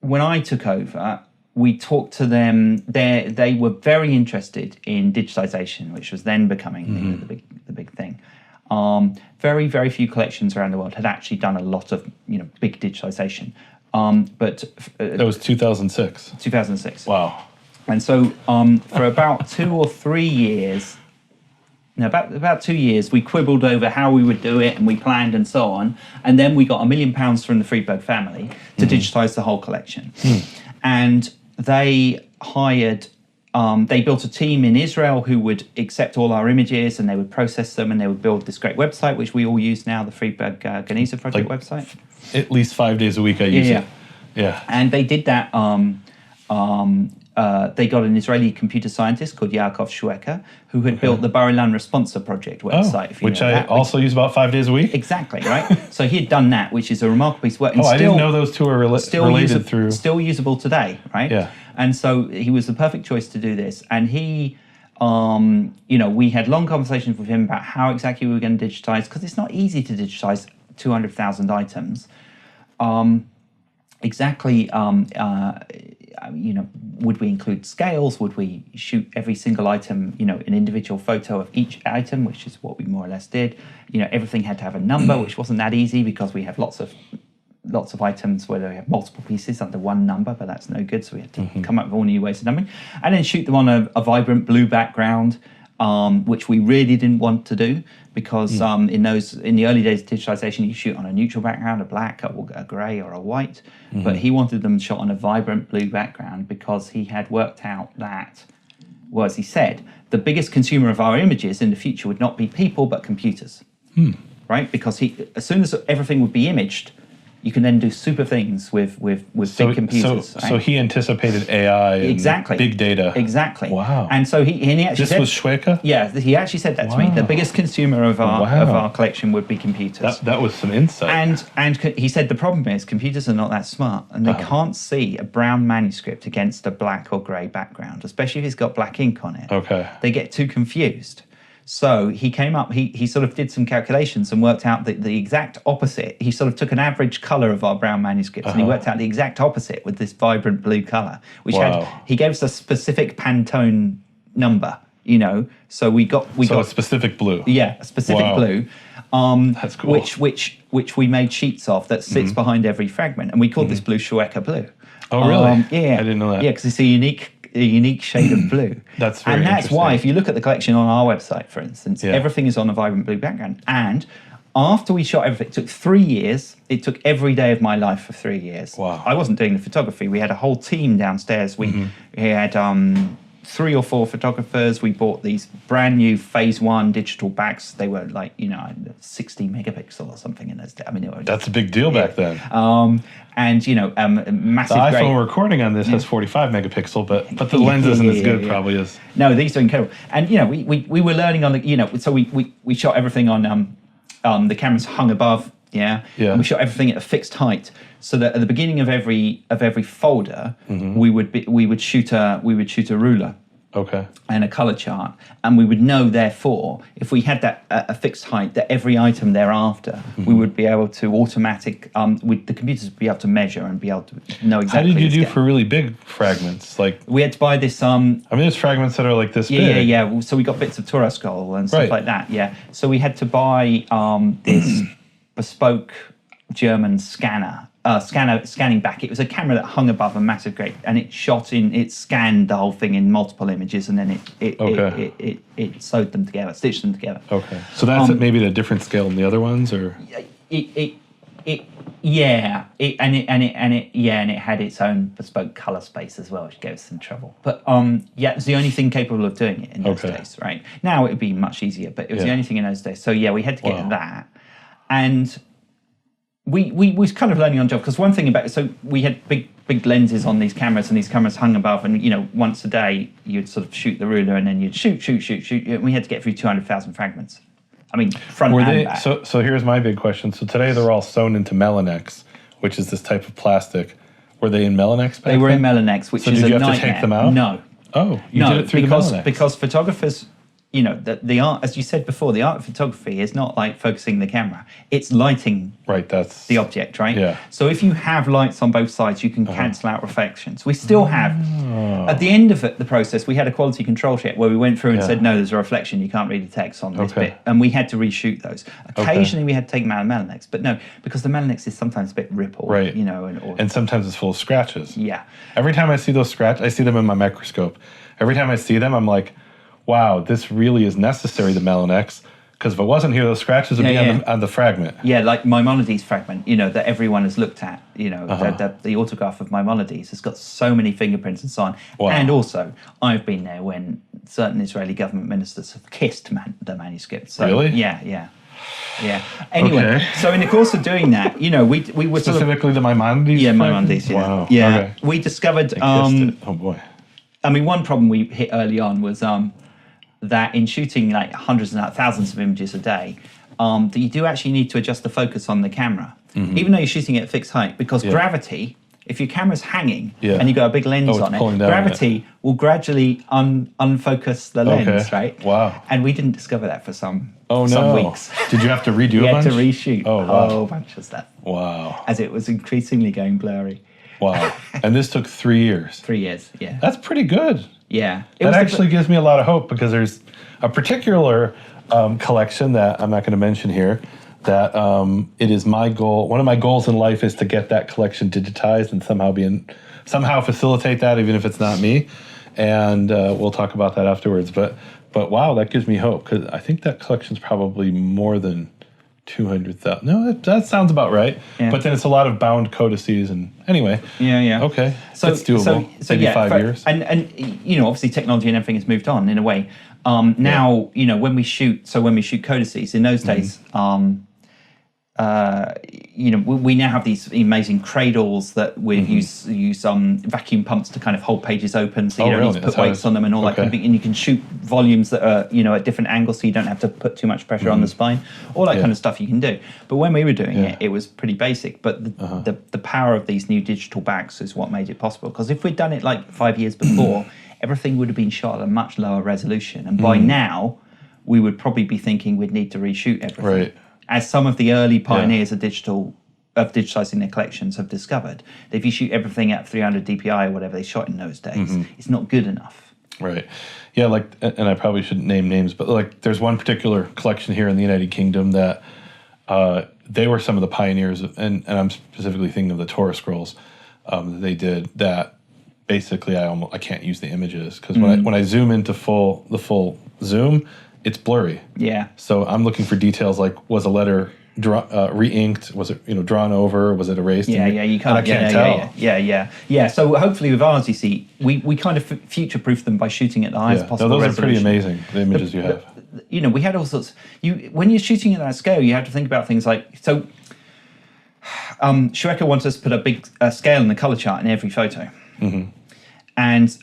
when I took over, we talked to them. They were very interested in digitization, which was then becoming the big thing. Very, very few collections around the world had actually done a lot of big digitization. But that was 2006. 2006. Wow. And so for about 2 or 3 years, about 2 years, we quibbled over how we would do it, and we planned and so on. And then we got £1 million from the Friedberg family to digitize the whole collection. And they hired, they built a team in Israel who would accept all our images, and they would process them, and they would build this great website, which we all use now, the Friedberg Geniza project website. At least 5 days a week I use it. Yeah. And they did that. They got an Israeli computer scientist called Yaakov Shweka, who had built the Bar-Ilan Responsa project website. Which I also use about 5 days a week? Exactly, right? So he had done that, which is a remarkable piece of work. And I didn't know those two are related through... Still usable today, right? Yeah. And so he was the perfect choice to do this. And he, we had long conversations with him about how exactly we were going to digitize, because it's not easy to digitize 200,000 items. Would we include scales? Would we shoot every single item, an individual photo of each item, which is what we more or less did. Everything had to have a number, which wasn't that easy because we have lots of items where we have multiple pieces under one number, but that's no good. So we had to come up with all new ways of numbering, and then shoot them on a vibrant blue background, which we really didn't want to do because in the early days of digitization, you shoot on a neutral background, a black, a grey, or a white. But he wanted them shot on a vibrant blue background because he had worked out that, well, as he said, the biggest consumer of our images in the future would not be people but computers, right? Because as soon as everything would be imaged, you can then do super things with big computers. So he anticipated AI and big data. Exactly. Wow. And so he actually said... This was Shweka? Yeah, he actually said that to me. The biggest consumer of our collection would be computers. That was some insight. And he said the problem is computers are not that smart, and they can't see a brown manuscript against a black or grey background, especially if it's got black ink on it. Okay. They get too confused. So he came up, he sort of did some calculations and worked out the exact opposite. He sort of took an average color of our brown manuscripts and he worked out the exact opposite with this vibrant blue color, which he gave us a specific Pantone number, so we got a specific blue. Yeah, a specific blue. That's cool. Which we made sheets of that sits behind every fragment, and we called this blue Shweka blue. Oh, really? Yeah. I didn't know that. Yeah, because it's a unique shade of blue. That's very interesting. And that's why, if you look at the collection on our website, for instance, everything is on a vibrant blue background. And after we shot everything, it took 3 years. It took every day of my life for 3 years. Wow. I wasn't doing the photography. We had a whole team downstairs. We had 3 or 4 photographers. We bought these brand new phase 1 digital backs. They were 60 megapixel or something in those days. I mean, that's a big deal back then. Massive. The iPhone we're recording on this has 45 megapixel, but the lens isn't as good probably as. No, these are incredible. And we were learning on the so we shot everything on the cameras hung above. Yeah. And we shot everything at a fixed height, so that at the beginning of every folder, we would shoot a ruler. Okay. And a color chart, and we would know, therefore, if we had that a fixed height, that every item thereafter, we would be able to the computers would be able to measure and be able to know exactly. How did you do for really big fragments? Like, we had to buy this. there's fragments that are like this big. Yeah. So we got bits of Torah and stuff like that. Yeah. So we had to buy this bespoke German scanning back. It was a camera that hung above a massive grate, and it scanned the whole thing in multiple images, and then it sewed them together, stitched them together. Okay, so that's maybe at a different scale than the other ones, or it had its own bespoke color space as well, which gave us some trouble. But it was the only thing capable of doing it in those days. Right now, it would be much easier, but it was the only thing in those days. So we had to get that, and. We was kind of learning on job, because one thing about it, so we had big lenses on these cameras, and these cameras hung above, and once a day you'd sort of shoot the ruler, and then you'd shoot, and we had to get through 200,000 fragments. I mean, front and back. So here's my big question. So today they're all sewn into Melanex, which is this type of plastic. Were they in Melanex back then? They were in Melanex, which is a nightmare. So did you have to take them out? No. Oh, you did it through the Melanex. Because photographers the art, as you said before, the art of photography is not like focusing the camera; it's lighting Right, that's the object, right? Yeah. So if you have lights on both sides, you can cancel out reflections. We still have, at the end of the process, we had a quality control check where we went through and Yeah. said, no, there's a reflection, you can't read the text on this Okay. bit. And we had to reshoot those. Occasionally we had to take them out of Melanex, but no, because the Melanex is sometimes a bit rippled, Right. and sometimes it's full of scratches. yeah. Every time I see those scratches, I see them in my microscope. Every time I see them, I'm like, wow, this really is necessary, the Melanex, because if it wasn't here, those scratches would be on the fragment. Yeah, like Maimonides' fragment, that everyone has looked at, the autograph of Maimonides has got so many fingerprints and so on. Wow. And also, I've been there when certain Israeli government ministers have kissed the manuscript. So, Really? Yeah. Anyway, Okay. so in the course of doing that, we were sort of... Specifically the Maimonides? Yeah, fragment? Maimonides, yeah. Wow. Yeah, Okay. we discovered... I kissed it. Oh, boy. I mean, one problem we hit early on was that in shooting like hundreds and thousands of images a day, that you do actually need to adjust the focus on the camera, even though you're shooting at fixed height, because gravity, if your camera's hanging and you've got a big lens on it, gravity will gradually unfocus the lens, right? Wow. And we didn't discover that for some weeks. Did you have to redo We a had bunch? to reshoot Oh, a wow. whole bunch of stuff Wow. as it was increasingly going blurry. Wow. And this took 3 years. 3 years, yeah. That's pretty good. Yeah. That actually gives me a lot of hope, because there's a particular collection that I'm not going to mention here that it is my goal. One of my goals in life is to get that collection digitized and somehow facilitate that, even if it's not me. And we'll talk about that afterwards. But wow, that gives me hope, because I think that collection's probably more than 200,000. No, that sounds about right. Yeah. But then it's a lot of bound codices, and anyway. Yeah. Okay, so it's doable. So maybe 5 years. And obviously technology and everything has moved on in a way. Now, when we shoot codices, in those days, we now have these amazing cradles that we use vacuum pumps to kind of hold pages open, so you don't need to put weights on them and all that kind of thing. And you can shoot volumes that are at different angles, so you don't have to put too much pressure on the spine. All that kind of stuff you can do. But when we were doing it, it was pretty basic. But the power of these new digital backs is what made it possible. Because if we'd done it like 5 years before, everything would have been shot at a much lower resolution, and by now we would probably be thinking we'd need to reshoot everything. Right. As some of the early pioneers of digitizing their collections have discovered, that if you shoot everything at 300 DPI or whatever they shot in those days, it's not good enough. Right. Yeah, and I probably shouldn't name names, but there's one particular collection here in the United Kingdom that they were some of the pioneers, and I'm specifically thinking of the Torah scrolls that they did, that basically I can't use the images, because when I zoom into the full zoom, it's blurry. Yeah. So I'm looking for details like, was a letter re-inked? Was it drawn over? Was it erased? Yeah, you can't. I can't tell. Yeah. So hopefully with ours, you see, we kind of future-proof them by shooting at the highest possible those resolution. are pretty amazing. The images you have. We had all sorts. When you're shooting at that scale, you have to think about things like so. Shueika wants us to put a big scale in the color chart in every photo, and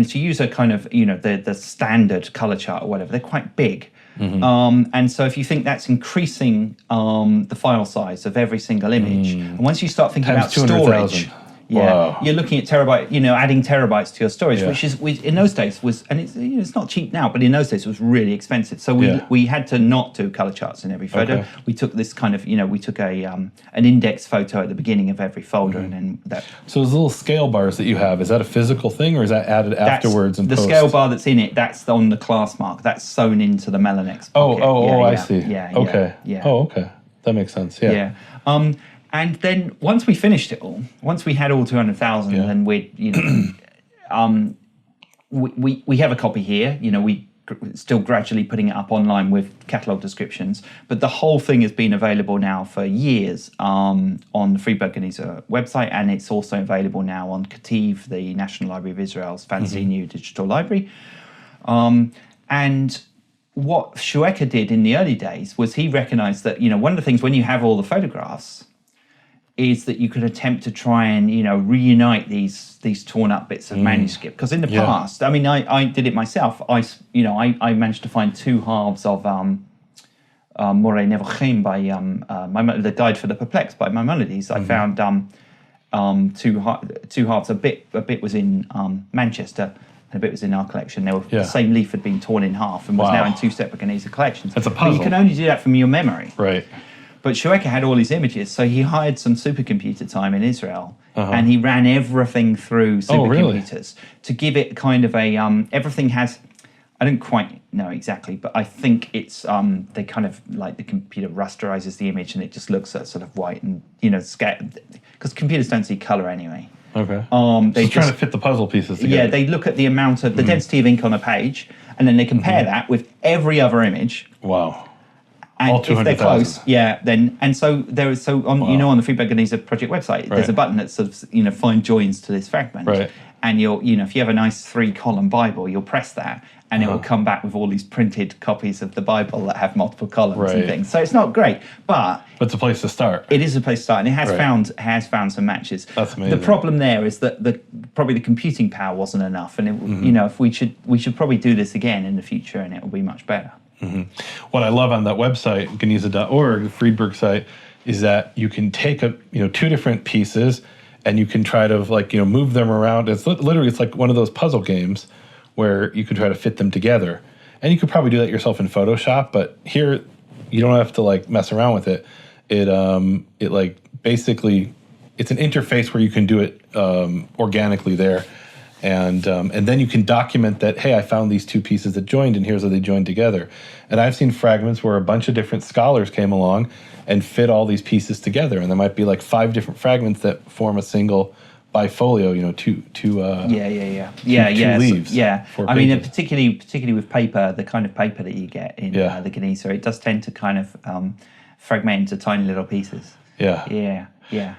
to use a kind of the standard color chart or whatever, they're quite big. And so if you think that's increasing the file size of every single image, and once you start thinking about storage, you're looking at terabyte, adding terabytes to your storage, which in those days was, and it's not cheap now, but in those days it was really expensive. So we had to not do color charts in every photo. Okay. We took this kind of, we took an index photo at the beginning of every folder, and then that. So those little scale bars that you have, is that a physical thing, or is that added afterwards? The scale bar that's in it, that's on the class mark. That's sewn into the Melanex pocket. I see. Yeah. Okay. Oh, okay. That makes sense. Yeah. And then once we finished it all, once we had all 200,000, then we have a copy here. We still gradually putting it up online with catalogue descriptions, but the whole thing has been available now for years on the Free Bergenese website, and it's also available now on Kativ, the National Library of Israel's fancy new digital library. And what Shueika did in the early days was he recognized that, one of the things when you have all the photographs is that you could attempt to try and, reunite these torn up bits of manuscript. Because in the past, I did it myself. I managed to find two halves of Moreh Nevuchim by the Guide for the Perplexed by Maimonides. I found two halves. A bit was in Manchester, and a bit was in our collection. They were Yeah. the same leaf had been torn in half and was Wow. now in 2 separate Geniza collections. That's a But puzzle. you can only do that from your memory. Right. But Shueika had all his images, so he hired some supercomputer time in Israel, and he ran everything through supercomputers to give it kind of a everything has. I don't quite know exactly, but I think it's they kind of like the computer rasterizes the image and it just looks at sort of white and because computers don't see color anyway. Okay. They Just trying to fit the puzzle pieces together. yeah, they look at the amount of the density of ink on a page, and then they compare that with every other image. Wow. And All if they're 200,000. close, yeah, then and so there is on on the Feedback Geniza project website, there's a Right. button that sort of find joins to this fragment, Right. and you'll if you have a nice 3-column Bible, you'll press that, and it will come back with all these printed copies of the Bible that have multiple columns and Right. things. So it's not great, but But it's a place to start. it is a place to start, and it has Right. found some matches. That's amazing. The problem there is that probably the computing power wasn't enough, and if we should probably do this again in the future, and it will be much better. What I love on that website, Geniza.org, the Friedberg site, is that you can take 2 different pieces and you can try to move them around. It's literally it's like one of those puzzle games where you can try to fit them together. And you could probably do that yourself in Photoshop, but here you don't have to mess around with it. It basically it's an interface where you can do it organically there. And then you can document that, hey, I found these 2 pieces that joined, and here's how they joined together. And I've seen fragments where a bunch of different scholars came along and fit all these pieces together. And there might be 5 different fragments that form a single bifolio, two leaves. Yeah, 4 I mean, pages. particularly with paper, the kind of paper that you get in the Geniza, it does tend to kind of fragment into tiny little pieces. Yeah. Yeah.